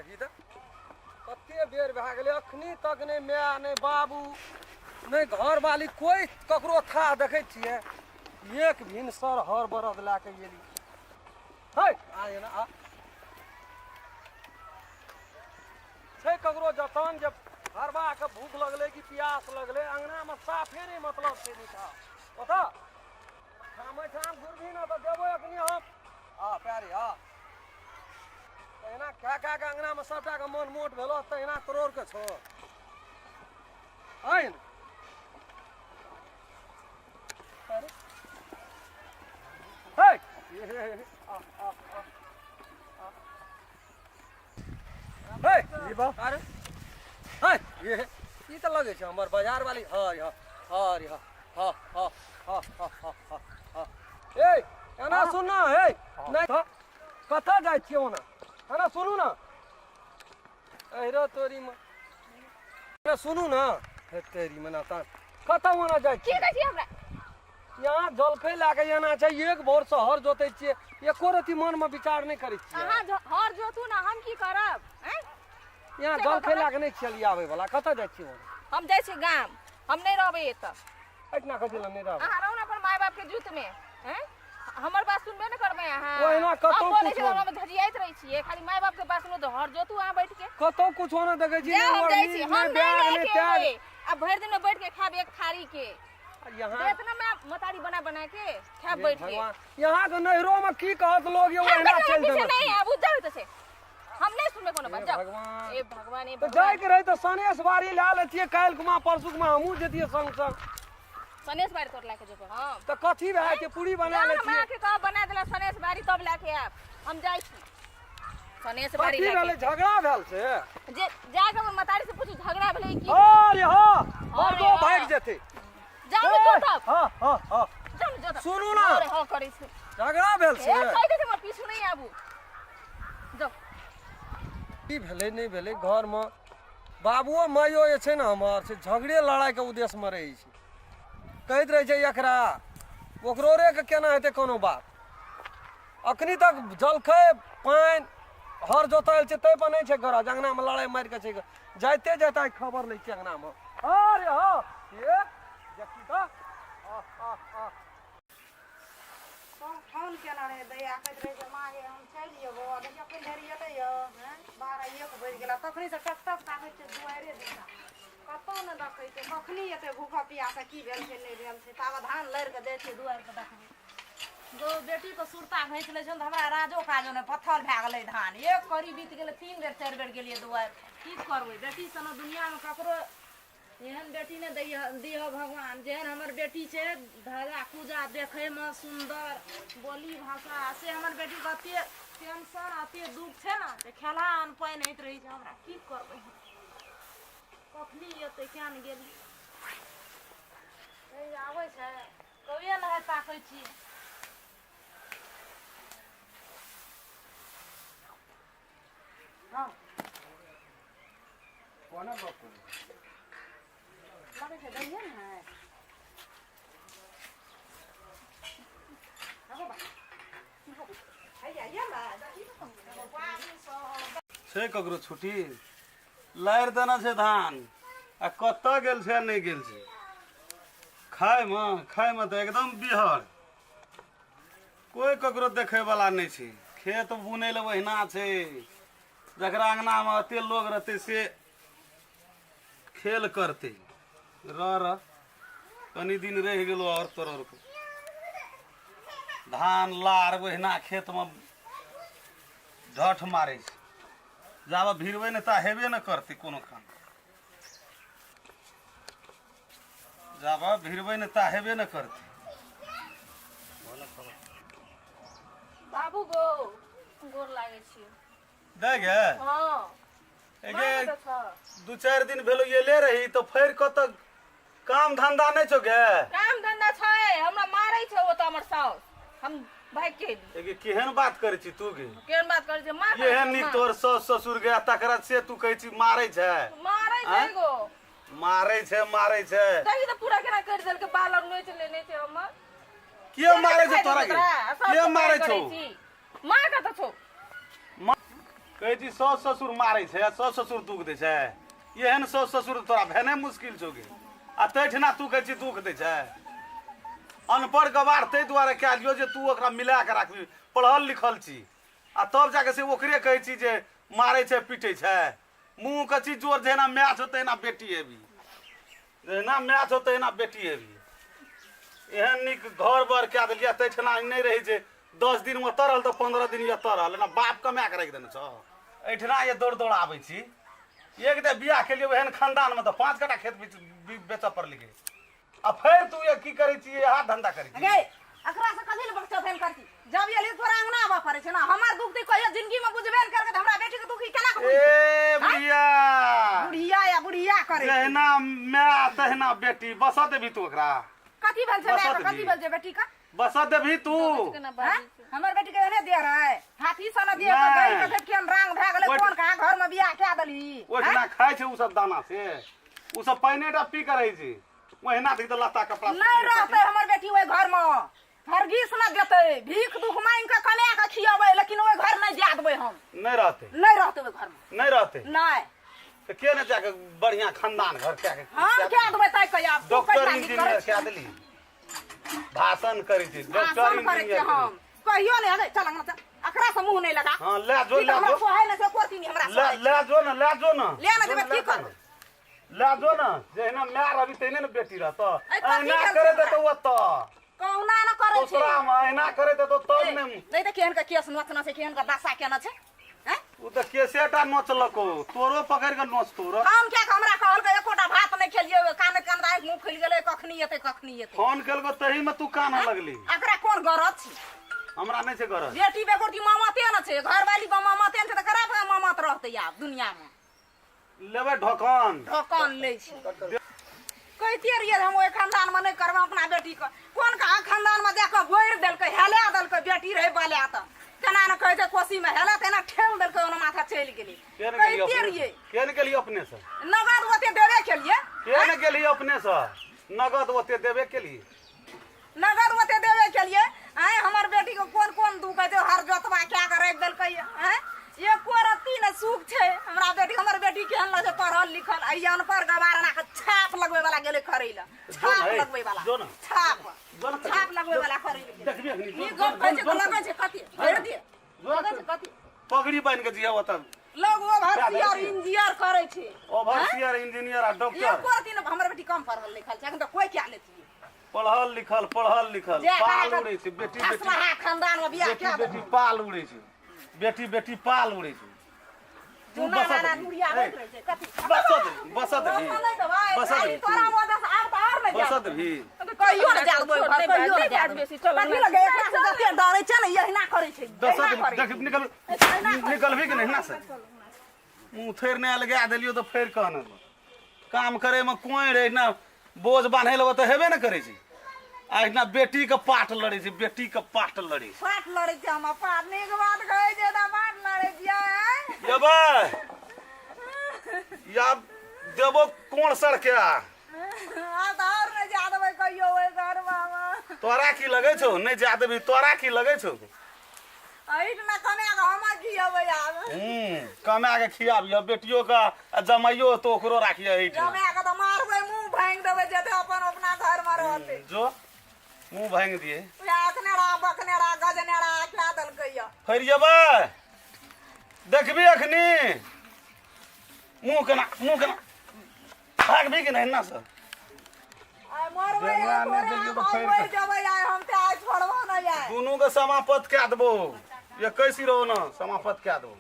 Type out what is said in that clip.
देखी तो कते बेर भए गेलै अखनी तक नहीं माय नहीं बाबू नहीं घर वाली कोई ककरो था देखे छियै एक भिनसर हर बरद ला के गेली है आ ना छै ककरो जतन जब हरबा के भूख लगले कि प्यास लगले अंगना में साफे नहीं मतलब से नहीं था पता ठाम घुरभी ना तो देबो अखनी हम प्यारे तहिना क्या के अंगना में सबटा के मन मोट भेलो तहिना तोड़ के छो है ये तो लगे छै हमर बाजार वाली एना सुनना है नहीं कथा जाय छियै ओना है ना सुनू ना अहिरो तोरी में सुनू ना हे तेरी मना ता कथा ओना जाय की कहै छी हमरा यहाँ जलखै लागे जाना छै एक भोर शहर जोते छियै एको रति मन में विचार नहीं करै छियै अहाँ हर जोतू ना हम की करब हैं यहाँ जलखै लागे नहीं चली आवे वाला कथा जाय छियै हम जाय छी गाम हम नहीं रहबै एतऽ एतना कथि ला नहीं रहबै अहाँ रहू ना अपन माय बाप के जुत में हैं हमर बात सुनबे न करबै अहाँ ओहिना कतौ बोलै छी हम धजियाइत रहै छियै खाली माय बाप के बात सुनो तो हर जोतू अहाँ बैठ के कतौ कुछ होना देखे छी हम जाय छी हम बैग नहीं ने त्याग अब भर दिन में बैठ के खाब एक थारी के यहाँ इतना मैं मतारी बना के खाब बैठ के यहाँ के नहरो में की कहत लोग ये ओहिना चल देबे नहीं अब जाओ तो से हम नहीं सुनबे कोनो बात जाओ ए भगवान तो जाय के रही तो सनेश बारी ला लेतिए काल कुमा परसुक में हमहू जतिए संग संग सनेश बारी तोड़ लाके जेबो हम तो कथी रहे के पूरी बना लेतिए मां के कब बना देला सनेश बारी तब लाके आब हम जाय छी सनेश बारी लाके झगड़ा भेल से जे जाके हम मतारी से पूछू झगड़ा भेलै की अरे हां मर्दो भाग जेते जाओ जो तब हां जाओ जो तब सुनू ना अरे हां करै छी झगड़ा भेल से ए कहि दे हमर पीछू नहीं आबू जाओ की भेलै नहीं भेलै घर में बाबुओ मायो जे छै ना हमर से झगड़े लड़ाई के उद्देश्य में रहै छै कहैत रहे छै एकरा ओकरो रे के केना हेतै कोनो बात अखनी तक जलखै पानि हर जोतायल छै तै पर नहीं छै घर अंगना में लड़ाई मार के छै जाते जाते खबर लै छै अंगना में अरे हां ये देखी त फोन केना रे दैया कहैत रहे जे माँ गे हम चलि जेबो देखियो कोई ढेरी एतै य हैं 12-1 बज गेला तखनी से टक टक ताकै छै दुआरे दिशा कतौ न देखै छै कखनी एतै भूखा पियासा की भेल छै नहीं भेल छै तावा धान लड़ के दै छै दुआर पर देखै दो बेटी को सुरता घैंच ले छै त हमरा राजो काजो ने पत्थर भए गेलै धान एक करी बीत गेलै 3 बेर 4 बेर गेलियै दुआर की करबै बेटी सन दुनिया में ककरो एहन बेटी ने दिह भगवान जेहन हमर बेटी छै धागा पूजा देखे में सुंदर बोली भाषा से हमर बेटी कते टेंशन अते दुख छै ना जे खेला अन पानि होइत रही छै हमरा की करबै कखनी एतै क्या ने गेली ए आबै छै कहिया न है ताकै छी हां कोना बाप लगे छै दैये न है छै ककरो छुट्टी लारि देना छै धान आ कतऽ गेल छै नहीं गेल छै खाय में तो एकदम बिहर कोई ककरो देखे वाला नहीं छै खेत बुनै ले ओहिना छै जकरा अंगना में एते लोग रहते से खेल करते रह कनी दिन रह गेलो और तोर धान लार ओहिना खेत में ढठ मारे छै जाबे भिड़बे ने ता हेबे न करते कोनो काम जाबे भिड़बे ने ता हेबे न करते बाबू गो गोर लागे छी दे गे हां एगे 2-4 दिन भेलो ये ले रही तो फेर कत काम धंधा नहीं छो गे काम धंधा छै हमरा मारै छै ओ त हमर साउस हम भाई के एगे केहन बात करे छी तू गे केहन बात करे छै मां एहन नी तोर सास ससुर गे तकरा से तू कहै छी मारै छै गो मारै छै देखि त पूरा केना कर देल के बाल और नोच लेने छै हमर के मारै छै तोरा के मारै छौ मां का त छौ कहै छी सास ससुर मारै छै आ सास ससुर दुख दै छै। एहन सास ससुर तोरा भेने मुश्किल छौ गे। आ तैठिना तू कहै छी दुख दै छै। अनपढ़ गवार ताहि दुआरे कए लियौ जे तू ओकरा मिला कऽ राखबी। पढ़ल लिखल छी आ तब जाके से ओकरे कहै छी जे मारै छै पीटै छै। मुँहके चीज जोर जहिना माय छौ तहिना बेटी हेबी। जहिना माय छौ तहिना बेटी हेबी। एहन नीक घर बर कए देलियै तैठिना नहि रहै छै 10 दिन में तरल तो 15 दिन ये तरल ना बाप कमा के राखि देने छो। एहिठिना ये दौड़ दौड़ आबै छी। एक दे बियाह के लिए एहन खानदान में तो 5 कट्ठा खेत बेचऽ पड़लै गे। आ फिर तू ये की करै छी हाथ धंधा करै छी। गे अकरा से कथि ले बच्चा भेल करती जब ये लिए तोरा अंगना आबा पड़े छै ना हमर दुख दी कहियो जिंदगी में बुझबे न करके हमरा बेटी के दुखी केना के ए बुढ़िया बुढ़िया या बुढ़िया करे जहिना माय तहिना बेटी बसा देबी तू ओकरा। कथि भेल छै बसा मैं कथि देबही। भेल छै बेटी का बसा देबी तू। हैं? हमर बेटी के एने दे रहे हाथी सन दे के नहीं। गई के भेटियन रांग भए गेलै ओइ- कोन कहाँ घर में बियाह कए देली ओहिठिना खाइ छै उ सब दाना से उ सब पहिने टा पी के रहै छै। ओहिना देख लत्ता कपड़ा नहीं रहते हमर बेटी ओइ घर में हरगिस न देते भीख दुख मांग के कमा के खियाबै लेकिन ओइ घर नहीं जा देबै हम नहीं रहते नहीं रहते ओइ घर में नहीं रहते नहीं तो के ने जाके बढ़िया खानदान घर क्या के हम क्या देबै तय कहिया डॉक्टर इंजीनियर क्या देली भाषण करै छै डॉक्टर भाषण करे इंजीनियर के हम कहियो नहीं अरे चल अंगना चल अकरा से मुंह नहीं लगा हां ले जो ले हमरा जो सोहाय न से कोती नहीं हमरा ले सोहाय ले जो ना ले जो ना ले ना देबै की कर ले जो ना जेना माय रवि तेने ने बेटी रहत ऐ कथी एना भेल करे छै दे तो ओत कौना न करे छै दोसरा में एना करे दे तो तब ने नहीं तो केहन का केस नोचना छै केहन का दशा केना छै हैं उ तो केसेटा नोचलको तोरो पकड़ के नोच तोरो हम क्या हमरा कहल के एकोटा भात नहीं खेलिए कान कान दाइ मुंह खुल गेलै कखनी एते फोन केलको तही में तू कान लगली अकरा कोन गरज छी हमरा नहीं छै गरज बेटी बेगोटी ममते न छै घरवाली को ममते न छै त करा पे ममत रहतै आब दुनिया में लेबे ढोकन ढोकन ले छी कहते रहिए हम ओइ खानदान में नहीं करब अपना बेटी के कोन कहाँ खानदान में जाके भोर देलकै हेला देलकै बेटी रहे बाले त केना न कहै छै कोसी में हेला तेना ठेल देलकै ओना माथा चलि गेलै कहते रहिए के ने गेली अपने से नगद ओते देबे केलिए के ने गेली अपने से नगद ओते देबे केली नगद ओते देबे केलिए आय हमर बेटी को कोन कोन दुख है हर जोतवा क्या के रख देलकै हैं एको रत्ती न सुख छै हमरा बेटी हमर बेटी केहन लगे पढ़ल लिखल आई अनपढ़ गवारना के छाप लगबै वाला गेलै खरै ला छाप लगबै वाला जो ना छाप लगबै वाला खरै ला देखबी अखनी ई गप कहै छै त लगै छै कथि भेड़ दिए लगै छै कथि पगड़ी बांध के जिया ओत लोग ओ भर्ती इंजीनियर करै छै ओवरसियर इंजीनियर आ डॉक्टर एको रत्ती न हमर बेटी कम पढ़ल लिखल छै अखन त कोई क्या लेती पढ़ल लिखल पाल उड़े छै बेटी बेटी असलहा खानदान में बियाह बेटी क्या बेटी पाल उड़े छै बेटी बेटी पाल उड़े छै तू ना बसा ना दे नुरिया होइत रहै छै कथि बसा दे बसा दे तोरा मोदस आब त और नहि बसा दे भी कहियो न जात बोल कहियो न जात बेसी चल कथि लगे एकरा से जते डरै छै न यहिना करै छै दसा यहिना दे करै देख निकल भी कि नहीं ना से मुंह थेर ने लगा देलियो तो फेर कहना काम करे में कोई रे ना बोझ बांधे लो तो हेबे न करे छै आ इतना बेटी के पाठ लड़े छै बेटी के पाठ लड़े छै पाट लड़ै छै हम पाट नीक बात कहै छै त पाट लड़ै छियै येबे या देबो कोन सड़के आ त और नहि जा देबै कहियो ओइ घर बाबा तोरा की लगे छौ नहीं जा देबी तोरा की लगे छौ अहिठ न कने के हम की अबै आब कमा के खियाबिय बेटियो का आ जमाइयो तो ओकरो राखिए एहिठ जमे के त मारबै मुंह भांग देबै जेते अपन अपना घर में रहतै जो मुंह भांग दिए अखनेरा बखनेरा गजनेरा क्या देलकै य फेर जेबै देखबी अखनी मुंह केना भागबी कि नहीं ना सर आइ मरबै जंगला एक नहि गोरे देलियै तऽ हम फेर मरि जेबै आइ हम ते आइ छोड़बो नहि आइ दुनू के समाप्त कए देबो ये कैसी रहो ना समाप्त कए देबो